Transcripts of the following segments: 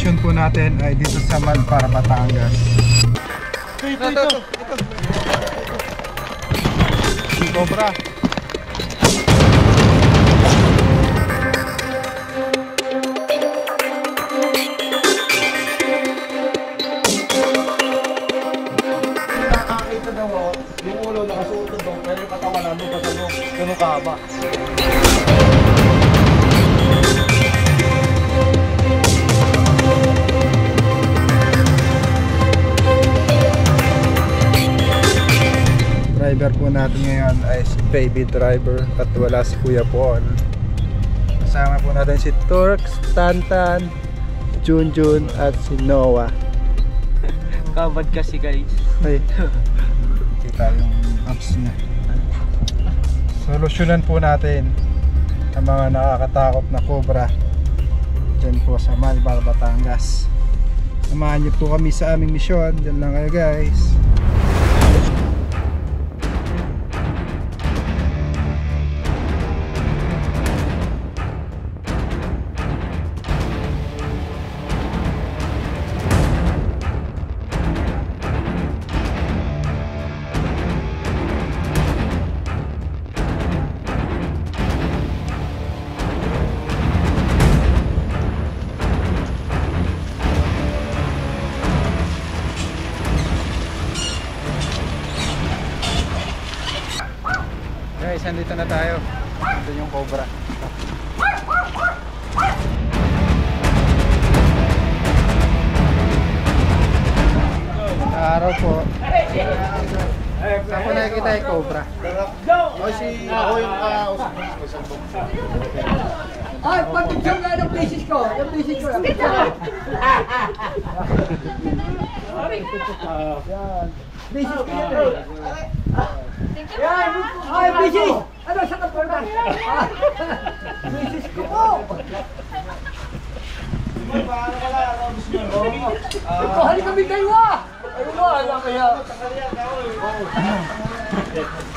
mission po natin ay dito sa Malpar, Batangas. Ito. Cobra. Nakakita daw ako, yung ulo nakasuot doon, pero yung katawan nandun pa sa loob. Ganun kahaba. Driver po natin ngayon ay si Baby Driver at wala si Kuya Paul. Kasama po natin si Turks, Tantan, Junjun at si Noah. Kabad kasi guys. Ay, kita yung apps niya. Solusyonan po natin ang mga nakakatakot na cobra dyan po sa Malpar, Batangas. Samahan niyo po kami sa aming misyon. Dyan lang kayo guys. Guys, andito na tayo. Ito yung cobra. Araw po. Saan po nakikita yung cobra? Ako yung kausap. Ay, pag-picture nga ng places ko. Yung places ko lang. Places ko yan eh. Yan! Ay, places! Ano, saan ka po na? Places ko po! Nagkahali kami dalawa! Ayun mo, alam kaya.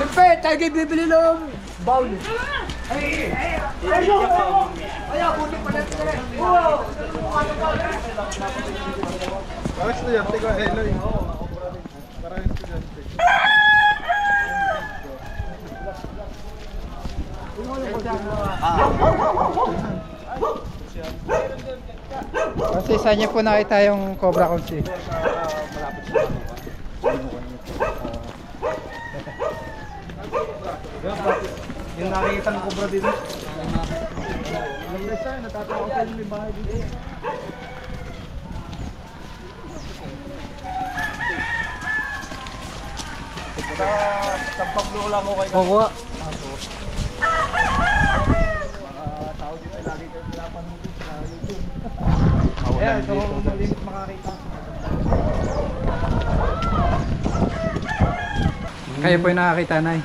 Siyempre, tayo kayo bibili ng bowl. Ay, buti pa natin eh. Wow! Parang estudyante ko, Eloy. Parang estudyante. Kasi saan niya po nakita yung cobra konsi? Yung nakikita ng cobra dito. Yung nasa, natatawa ko yung may bahay dito. Sa paglulang ko kay Kukuha. mga tao dito lagi kayo pinapanood sa YouTube. Ayan, ito malimit makakita. Kayo po yung nakakita, Nay.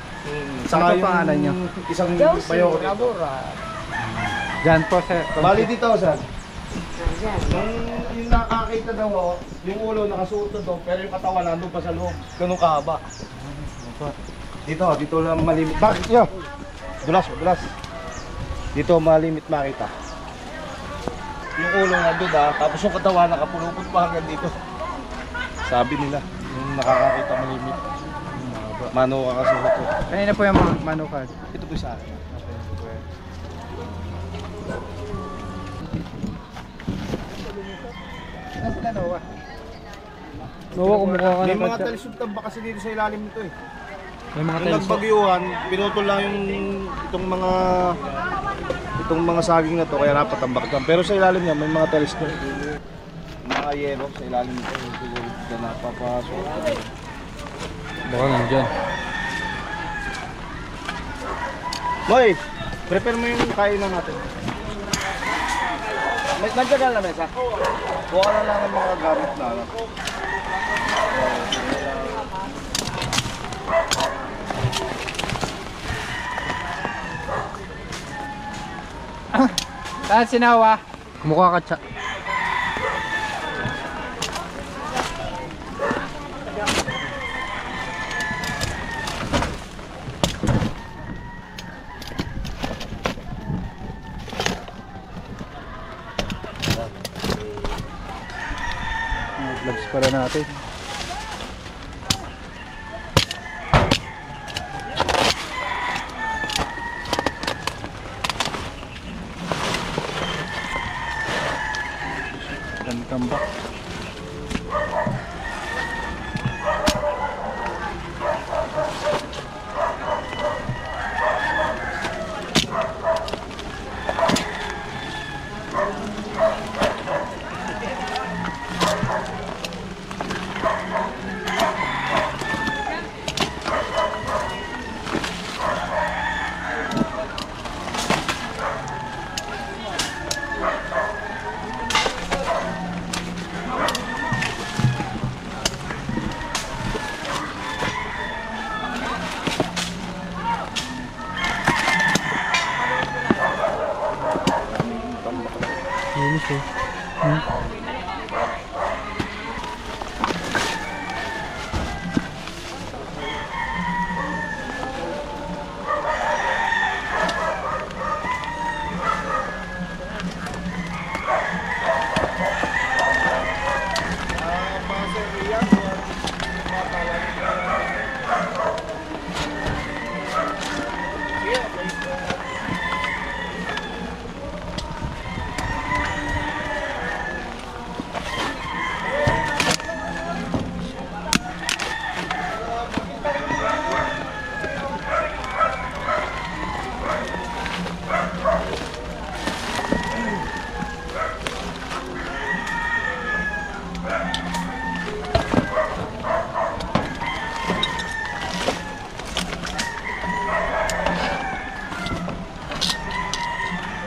Ano po pangalan nyo? Isang bayo ko dito. Diyan po sa... Bali dito, sir. Yung nakakita daw ako, yung ulo nakasuot doon, pero yung katawan nandun pa sa loob. Ganun kahaba. Dito lang malimit. Bakit nyo? Dulas. Dito malimit makita. Yung ulo nandun tapos yung katawan nakapulupot pa hanggang dito. Sabi nila, yung nakakakita malimit. Mano ka kasi ito. Kanina po yung mga manukad. Ito po sa akin. Ano sila, Noah? Noah, kumukha ka May na mga talisod ba kasi dito sa ilalim nito eh. May mga Nung nagbagyuhan, pinutol lang yung itong mga saging na to kaya napatambak dyan. Pero sa ilalim niya may mga talis to. Mga yero sa ilalim nito siguro na napapasok. Baka nandyan. Boy, prepare mo yung kainan natin. Nandiyan ka na mesa? Buka na lang ang mga gamit na ano. Saan si Noah? Kumukha ka tsa. pala natin. Tambak. Linis eh.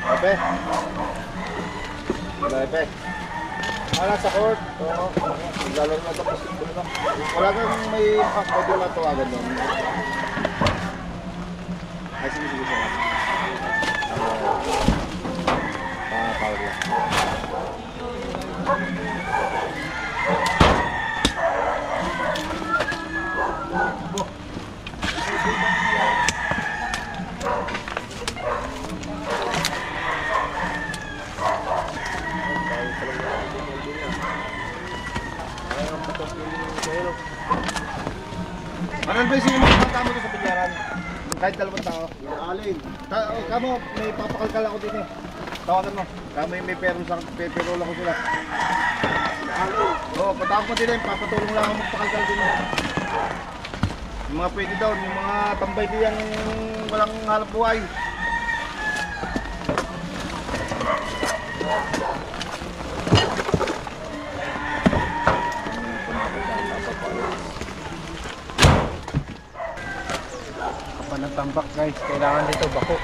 Pepe. Pepe. Nasa court. Oo. Lalo na tapos yung lang. Wala kang may pwede matawagan doon. Ay, sige. Power lang. Ano ba yung sino mga tama doon sa pilyaran? Kahit dalawang tao. Alin. Kamo, may papakalkal ako din eh. Tawagan mo. Kamo may pero lang ko sila. Alin. Oo, patawag mo din eh. Papatulong lang ako magpakalkal din eh. Yung mga pwede daw, yung mga tambay din walang halap buhay. Ng tambak guys, kailangan dito bako.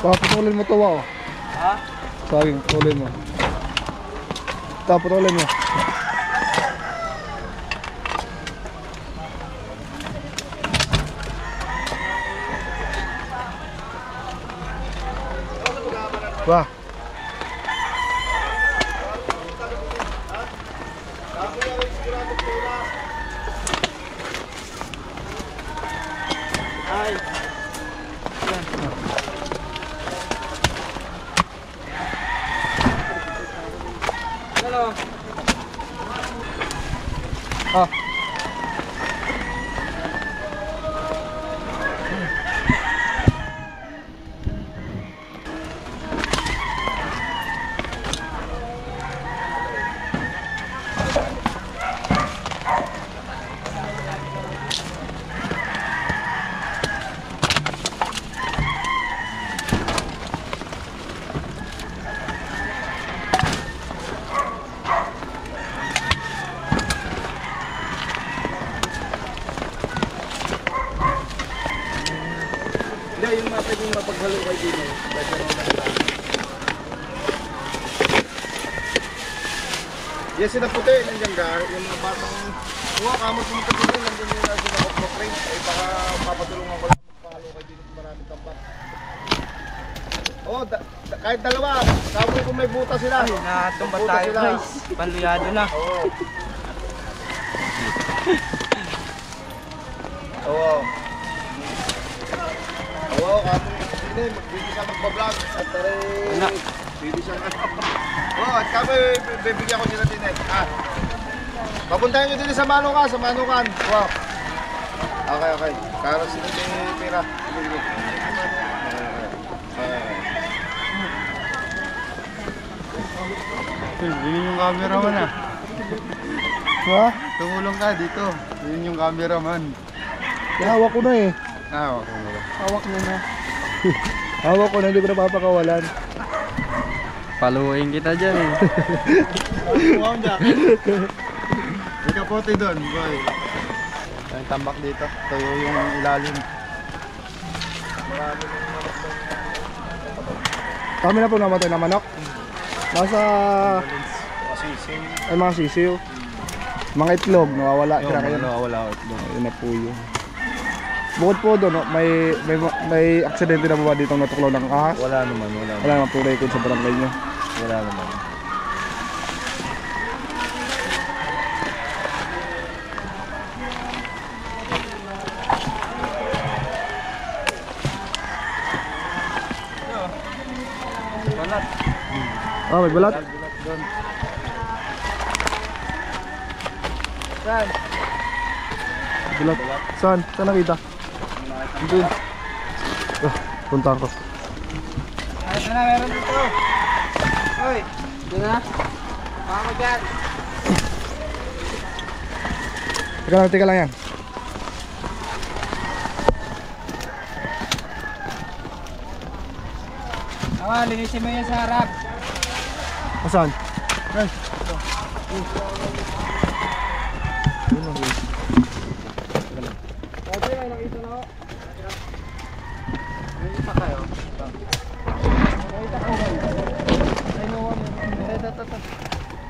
Papatulin mo to, wow. Ha? Saging, putulin mo. Putulin mo. Wah. Ah. Hindi, yung pwedeng mapaghalo kayo din eh. Pwede naman lang. Yes, sila puti, nandiyan ka. Yung mga batang huwa, kamot yung puti, nandiyan yung sila off-road train. Ay baka papatulungan ko lang Oh, kahit dalawa. Sabi kung may buta sila. Natumba Buta tayo sila. guys. Panluyado na. Oo. Oo. Oo, kami. Hindi, magbibig siya magbablog. At Wala. bibig siya. Oo, at kami, bibigyan ko sila din eh. Papuntahin nyo din sa Manukan, sa Manukan. Wow. Okay, okay. Karo sila din pira. Okay. Yun yung cameraman ah. Ha? Tumulong ka dito. Yun yung cameraman. Hawak ko na eh. Ah, okay na. Hawak mo na. Hawak ko na, hindi ko na papakawalan. Paluin kita dyan eh. Huwag dyan. May kapote doon, boy. May tambak dito. Tayo yung ilalim. Kami na po namatay na manok. Nasa ay mga sisiw. Mga itlog, nawawala. Kira kayo. Wala itlog. Ayun na po yun. Bukod po doon, may aksidente na po ba dito natuklaw ng ahas? Wala naman, wala naman. Wala naman po record sa barangay nyo. Wala naman. Ah, may balat? Saan? Balat. Saan? Saan nakita? Doon. Punta ko. Ito na, meron dito. Hoy. Ito na. Mama dyan. Teka lang yan. Linisin mo yan sa harap. Saan?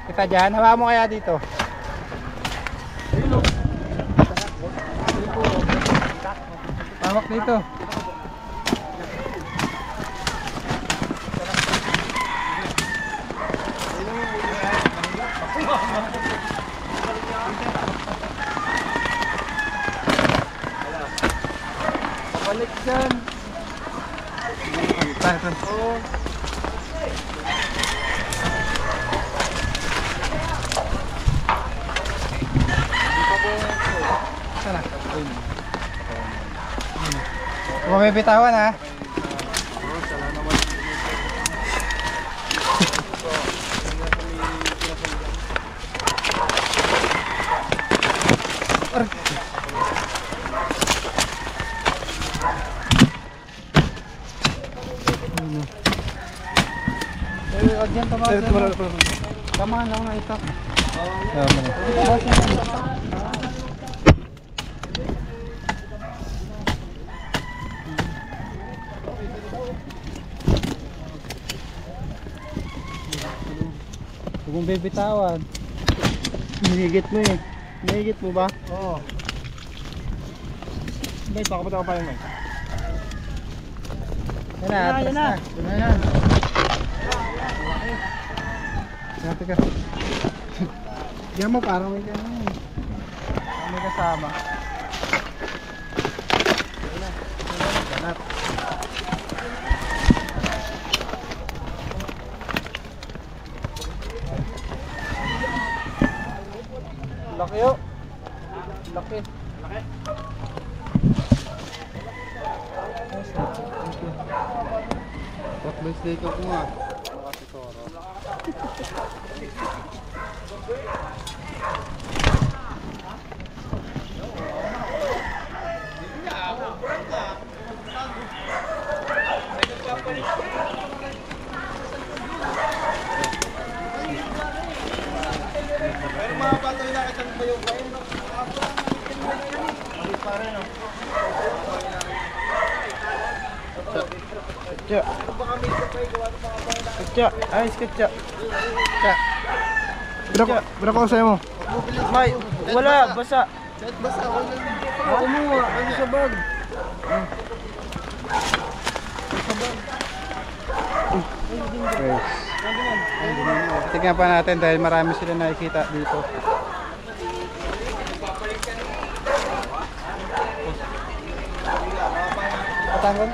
Kita dyan, hawa mo kaya dito. Hawak dito. Balik dyan. Oo. Sana. Huwag may bitawan ha. Huwag yan tamahan. Tamahan lang na ito. Huwag mong bibitawan. Hinigit mo eh. Hinigit mo ba? Oo. May pakapata ka pa yun eh. Yan na, atras na. Yan na. Dati ka. Diyan mo parang may gano'n. May kasama. Ganap. Laki yun. Laki. Laki. What mistake ako nga? Pero mga patoy na kitang bayog kayo. Malis pa rin oh. Katya. Katya. Ayos katya. Katya. Bira ko sa'yo mo. May, wala, basa. Basa, wala. Ako mo, ano sa bag? Sa bag. Guys. Tignan pa natin dahil marami sila nakikita dito. Patanggal.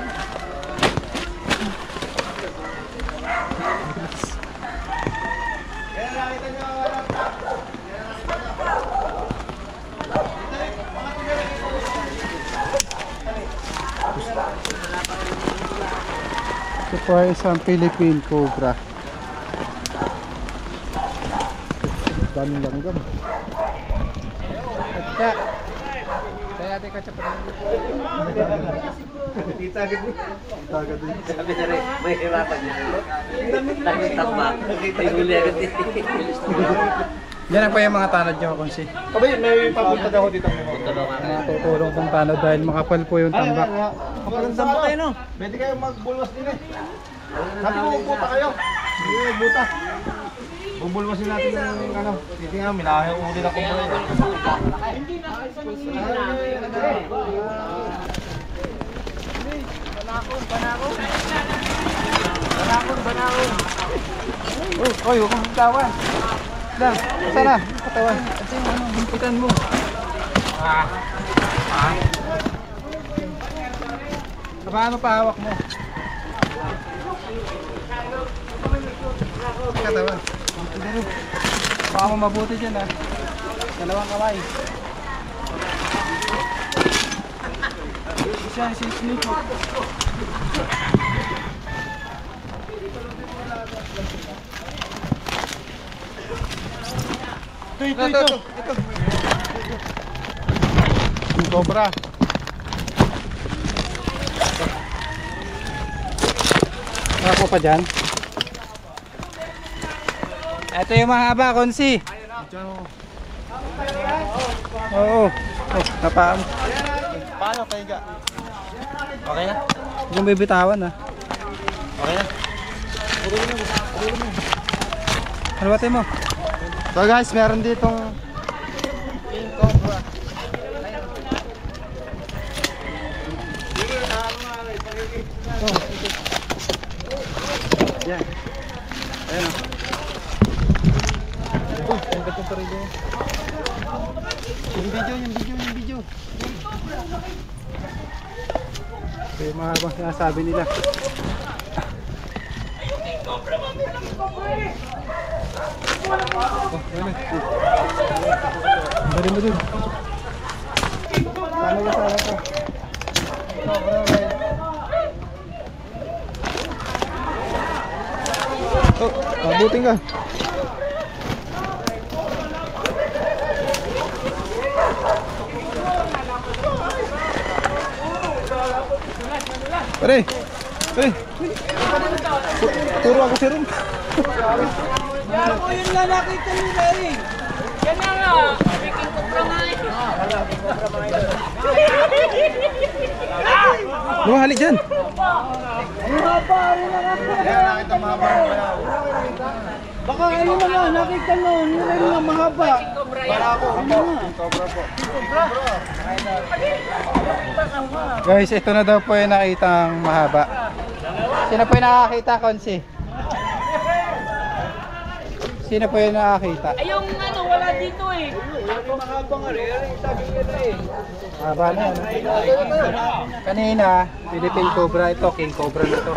Ito po ay isang Philippine Cobra. Daming langgam. Kaya natin kachapan. Sabi na rin, may hirapan niya. Tama. May huli agad din. Yan ang pa yung mga tanod nyo kung si. Abay, may papunta daw dito. Tutulong pong tanod dahil makapal po yung tambak. Kapag tambak kayo, no? Pwede kayo magbulwas din eh. Sabi ko, magbuta kayo. Hindi kayo magbuta. Bubulwasin natin yung ano. Hindi nga, minahayang uli na kumpara. Oy, huwag mong bitawan. Dan, sana, katawan. Kasi ano, himpitan mo. Paano pa hawak mo? Katawan. Baka mo mabuti dyan ha. Dalawang kamay. Isa, sisnip. Ito. Yung cobra. Ako pa dyan. Ito yung mahaba, konsi. Oo. Oh, napaan. Paano kayo ga? Okay na? Huwag mong bibitawan ha. Okay na? Halawatin mo. So guys, meron ditong King Cobra. Yan. Ayan o. Oh, ang gatong pa rin doon. Yung video. Ito yung mga habang sinasabi nila. Bari mo dun. Paano ka sa ito? Oh, mabuting ka. Pare. Turo ako si Rum. Ako yun nga nakita nila eh. Yan na nga. Speaking of ramay. Lumahali dyan. Nakita mahaba ang bayaw. Baka ano na nga, nakita mo. Yun ay mga mahaba. Para ako. King Cobra po. Guys, ito na daw po yung nakitang mahaba. Sino po yung nakakita, Konsi? Sino po yung nakakita? Ay yung ano, wala dito eh. Mahaba nga rin. Sabi ko na eh. Mahaba na yan. Kanina, Philippine Cobra ito, King Cobra na ito.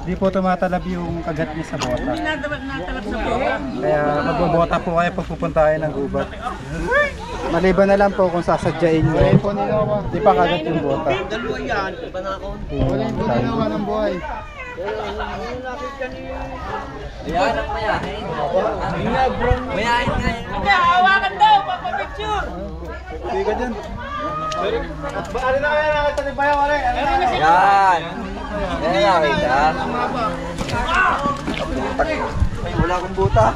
Di po tumatalab yung kagat niya sa bota. Natalap sa buwan. Kaya magbobota po kayo pag pupunta kayo ng gubat. Maliban na lang po kung sasadyain nyo. Di pa kagat yung bota. Dalawa yan. Iba na ako. Wala yung Ginawa ng buhay. Ayan ang mayahin. Mayahin nga yun. Hindi, hawakan daw. Papapicture. Hindi ka dyan. Ano na kaya nakita ni Bayaw? Yan. Yan nakita. Ay, wala akong buta.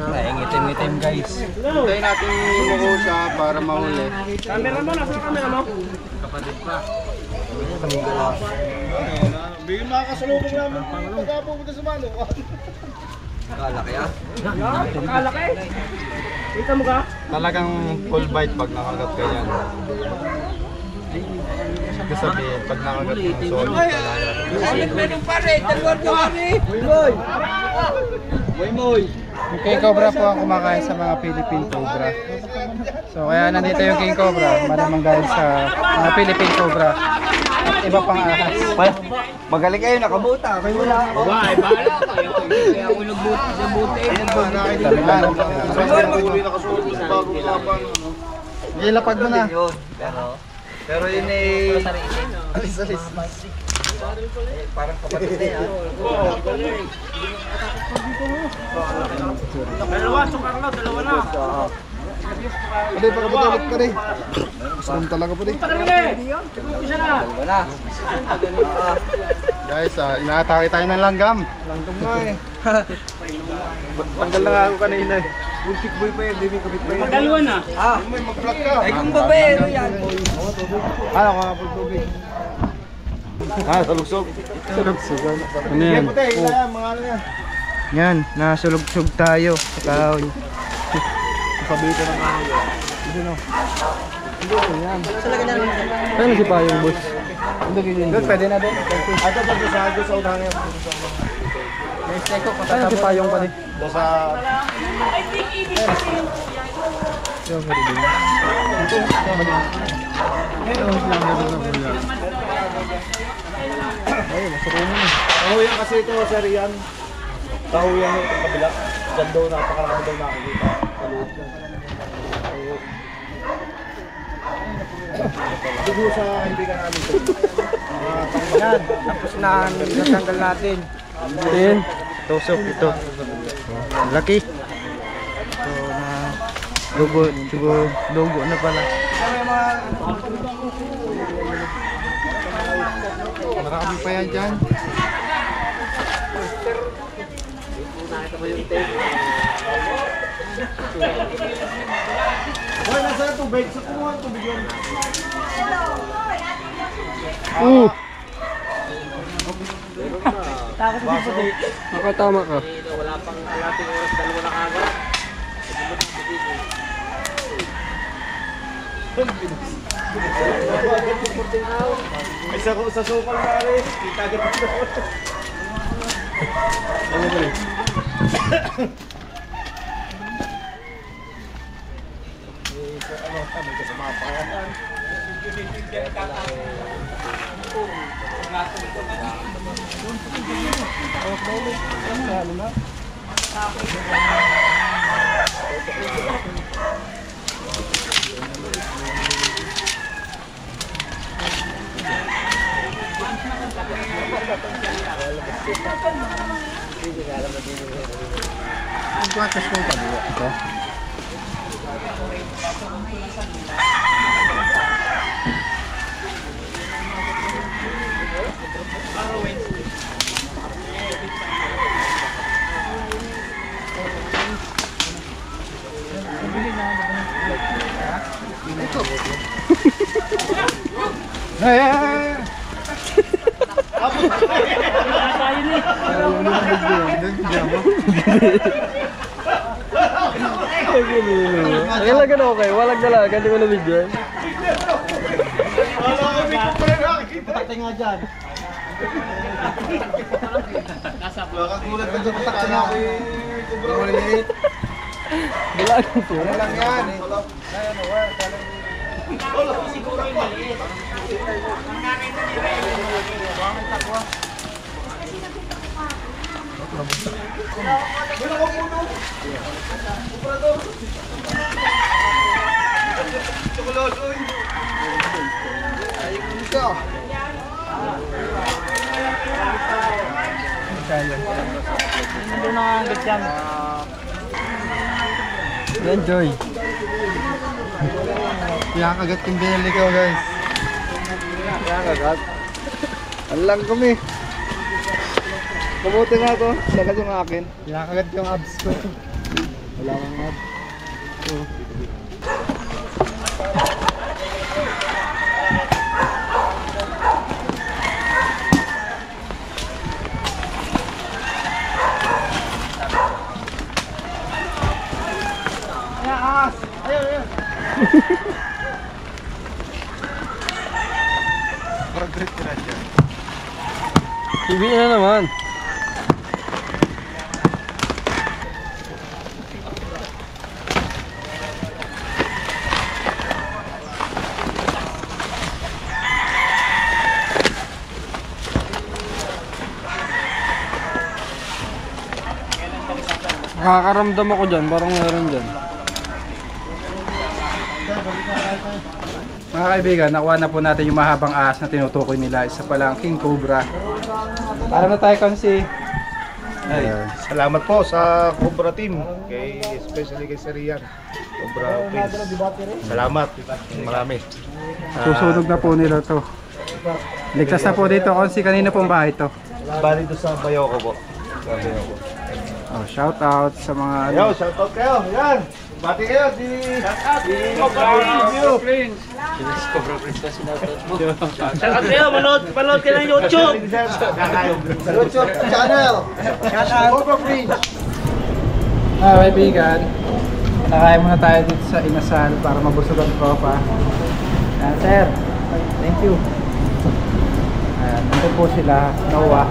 Ay, ngitim-ngitim guys. Hintayin natin lumuko siya para mahuli. Camera mo, nasa camera mo. Bigyan makakasalubong namin pagkapunta sa Mano. Kalaki ah. Kalaki. Kita mo ka? Talagang full bite pag nakagat ka yan. ko sabihin, pag nakagat mo, solid yung King Cobra po ang kumakain sa mga Philippine Cobra. So kaya nandito yung King Cobra, malamang dahil sa mga Philippine Cobra at iba pang ahas. Magaling kayo, nakabuta. Kayo wala. Why, bahala kayo. Kaya ako nagbuti sa buti. Ilapag mo na. Pero yun eh... Alis. Parang kapatid na yan. Dalawa, Sukarlo, dalawa na. Pwede, pagkabatalit pa rin. Gusto talaga pa rin. Isa na. Guys, inaatake tayo ng langgam. Langgam nga eh. Tanggal na nga ako kanina eh. Buntik boy pa yun, hindi may kabit pa yun. Dalawa na. May mag-vlog ka. Ay kung babaero yan. Ano ka nga pagtubig? Salugsog. Sulog-sugan. Ano Yan yan? puti, yan, mga ano yan. Yan, nasulog-sug tayo sa kahoy. Paborito ng kahoy. Ano si Payong boss? Doon, pwede na doon. Ito sa unahan yan. Ano si Payong pa rin? Sa... Kahuyan kasi ito, sir, yan. Kahuyan ito, kabila. Diyan daw, napakarami daw nakikita. Sa loob yan. Dugo sa kaibigan namin ito. Yan, tapos na natanggal natin. Yan, tusok ito. Laki. So, dugo na pala. Marami pa yan dyan. Hoy, nasa tubig. Sa kumuha ang tubig yun. Nakatama ka. Wala pang kalating oras, dalawa na kagad. Ay, sa sukal na rin. Kita agad ito. Ang kwatas mo pa dito. Ito. Hey! Kailangan okay, walang dalaga, hindi mo na bigyan. Patakta nga dyan. Nakagulat ka dyan, patakta nga ako yung kubra. Maliit. Dalaga po. Ano lang yan? Yan, Joy. Yan kagat yung binili ko, guys. Yan agad. Ang lang kami. Mabuti nga to. Sagad yung akin. Yan kagat yung abs ko. Wala kang ab. TV na naman. Nakakaramdam ako dyan, parang meron dyan. Mga kaibigan, nakuha na po natin yung mahabang ahas na tinutukoy nila. Isa pa lang, King Cobra. Para na tayo kasi. Ay, salamat po sa Cobra team, especially kay Sir Rian. Cobra Prince. Salamat. Marami. Susunog na po nila to. Ligtas na po dito. Konsi, kanina pong bahay to. Bali doon sa Bayoko po. Sa Bayoko. Oh, shout out sa mga Yo, shoutout kayo. Yan. Bati kayo si Cobra Prince. Shoutout kayo, manood ka ng YouTube! YouTube channel. Cobra Prince. kaibigan, nakain muna tayo dito sa Inasal para mabusog ang tropa. Ayan, sir. Thank you. Ayan, nandun po sila, Noah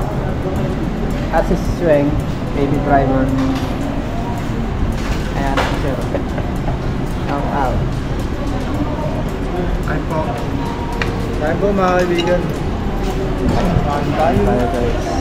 at si Sweng, baby driver. Ayan, sir. Shout out. Kain po. Kain po mga kaibigan. Tayo guys.